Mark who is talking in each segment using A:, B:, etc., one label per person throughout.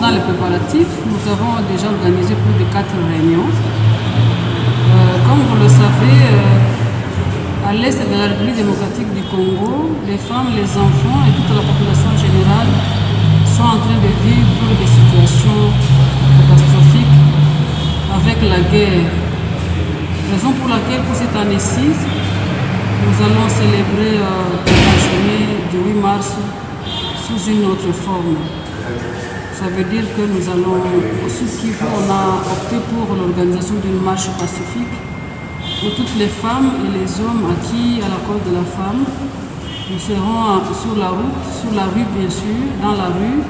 A: Concernant les préparatifs, nous avons déjà organisé plus de 4 réunions. Comme vous le savez, à l'est de la République démocratique du Congo, les femmes, les enfants et toute la population générale sont en train de vivre des situations catastrophiques avec la guerre. Raison pour laquelle, pour cette année-ci, nous allons célébrer la journée du 8 mars sous une autre forme. Ça veut dire que nous allons, au Sud Kivu, on a opté pour l'organisation d'une marche pacifique pour toutes les femmes et les hommes acquis à la cause de la femme. Nous serons sur la route, sur la rue bien sûr, dans la rue.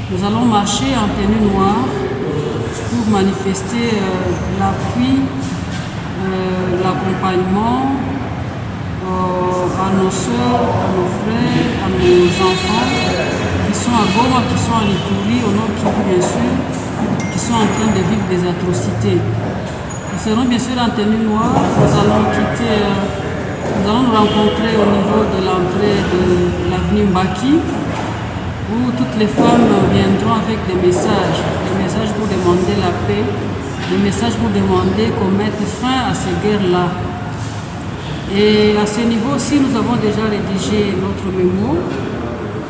A: Nous allons marcher en tenue noire pour manifester l'appui, l'accompagnement à nos soeurs, à nos frères, à nos enfants qui sont à Goma, qui sont à Ituri, au Nord Kivu bien sûr, qui sont en train de vivre des atrocités. Nous serons bien sûr en tenue noire, nous allons nous rencontrer au niveau de l'entrée de l'avenue Mbaki, où toutes les femmes viendront avec des messages pour demander la paix, des messages pour demander qu'on mette fin à ces guerres-là. Et à ce niveau aussi, nous avons déjà rédigé notre mémo,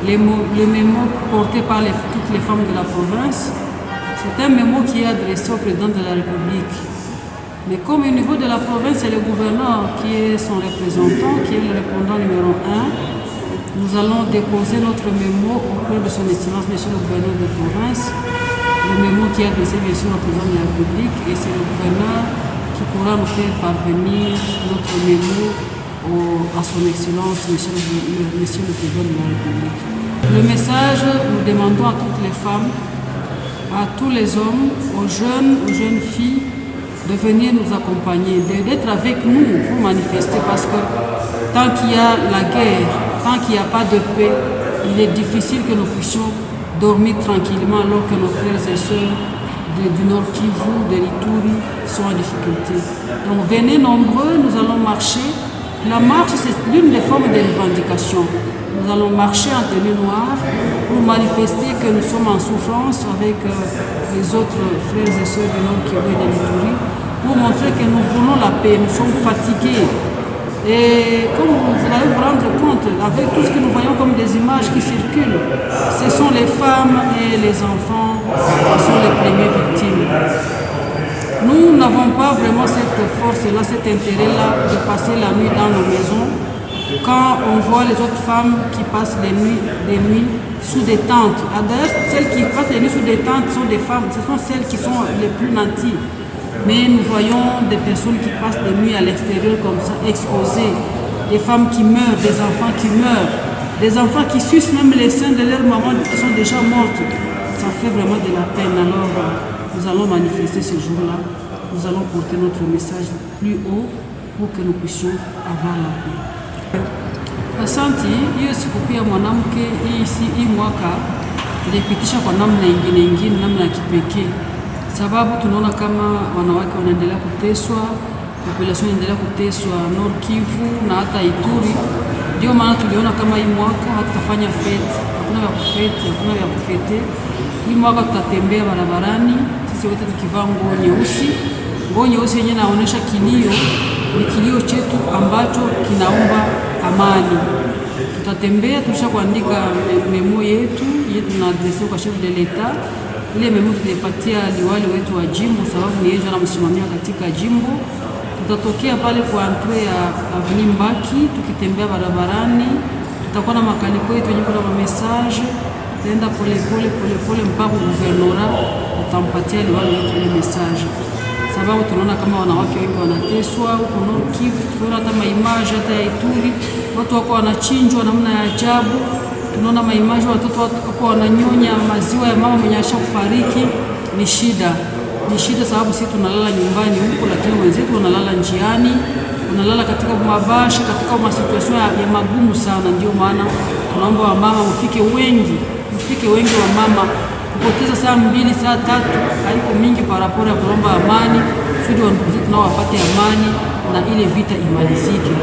A: le mémo porté par toutes les femmes de la province. C'est un mémo qui est adressé au président de la République. Mais comme au niveau de la province, c'est le gouverneur qui est son représentant, qui est le répondant numéro 1, nous allons déposer notre mémo auprès de son excellence, monsieur le gouverneur de province. Le mémo qui est adressé bien sûr au président de la République, et c'est le gouverneur qui pourra nous faire parvenir notre mémo à son excellence, monsieur le président de la République. Le message, nous demandons à toutes les femmes, à tous les hommes, aux jeunes filles, de venir nous accompagner, d'être avec nous pour manifester, parce que tant qu'il y a la guerre, tant qu'il n'y a pas de paix, il est difficile que nous puissions dormir tranquillement alors que nos frères et sœurs du Nord Kivu, de l'Ituri sont en difficulté. Donc venez nombreux, nous allons marcher. La marche, c'est l'une des formes de revendication. Nous allons marcher en tenue noire pour manifester que nous sommes en souffrance avec les autres frères et sœurs du Nord Kivu et de l'Ituri, pour montrer que nous voulons la paix, nous sommes fatigués. Et comme vous allez vous rendre compte, avec tout ce que nous voyons comme des images qui circulent, ce sont les femmes et les enfants qui sont les premières victimes. Nous n'avons pas vraiment cette force-là, cet intérêt-là de passer la nuit dans nos maisons quand on voit les autres femmes qui passent les nuits sous des tentes. D'ailleurs, celles qui passent les nuits sous des tentes sont des femmes, ce sont celles qui sont les plus nanties. Mais nous voyons des personnes qui passent des nuits à l'extérieur comme ça, exposées, des femmes qui meurent, des enfants qui meurent, des enfants qui sucent même les seins de leur maman qui sont déjà mortes. Ça fait vraiment de la peine. Alors, nous allons manifester ce jour-là. Nous allons porter notre message plus haut pour que nous puissions avoir la paix. Asante, hiyo sikukuu ya mwanamke hii mwaka tulipitisha kwa namna ingine, namna ya kipekee. Sababu tunaona kama wanawake wanaendelea kuteswa, population inaendelea kuteswa Nord Kivu na hata Ituri. Ndio maana tuliona kama hii mwaka hatutafanya fete, hakuna ya kufete. Hii mwaka tutatembea barabarani, sisi wote tukivaa nguo nyeusi. Nguo nyeusi yenyewe inaonyesha kilio, ni kilio chetu ambacho kinaomba amani. Tutatembea, tulisha kuandika memo yetu na adrese kwa chef de l'Etat. Ile memo tulipatia liwali wetu wa jimbo, sababu ni yeye anamsimamia katika jimbo. Tutatokea pale kwa entrée ya avenue Mbaki, tukitembea barabarani, tutakuwa na makaliko yetu yenye kuna message, tutaenda pole mpaka guvernora, tutampatia liwali wetu ile message. Sababu tunaona kama wanawake wengi wanateswa huko Nord Kivu, tunaona hata maimaji hata ya Ituri, watu wako wanachinjwa namna ya ajabu. Tunaona maimaji watoto wako wananyonya maziwa ya mama mwenye ashakufariki. Ni shida sababu sisi tunalala nyumbani huko, lakini wenzetu wanalala njiani, wanalala katika mabashi, katika masituation ya magumu sana. Ndio maana tunaomba wamama mfike wengi wa mama. Kupoteza saa 2 saa 3 haiko mingi parapora ya kulomba amani, kusudi wandugu zetu nao wapate amani na ile vita imalizike.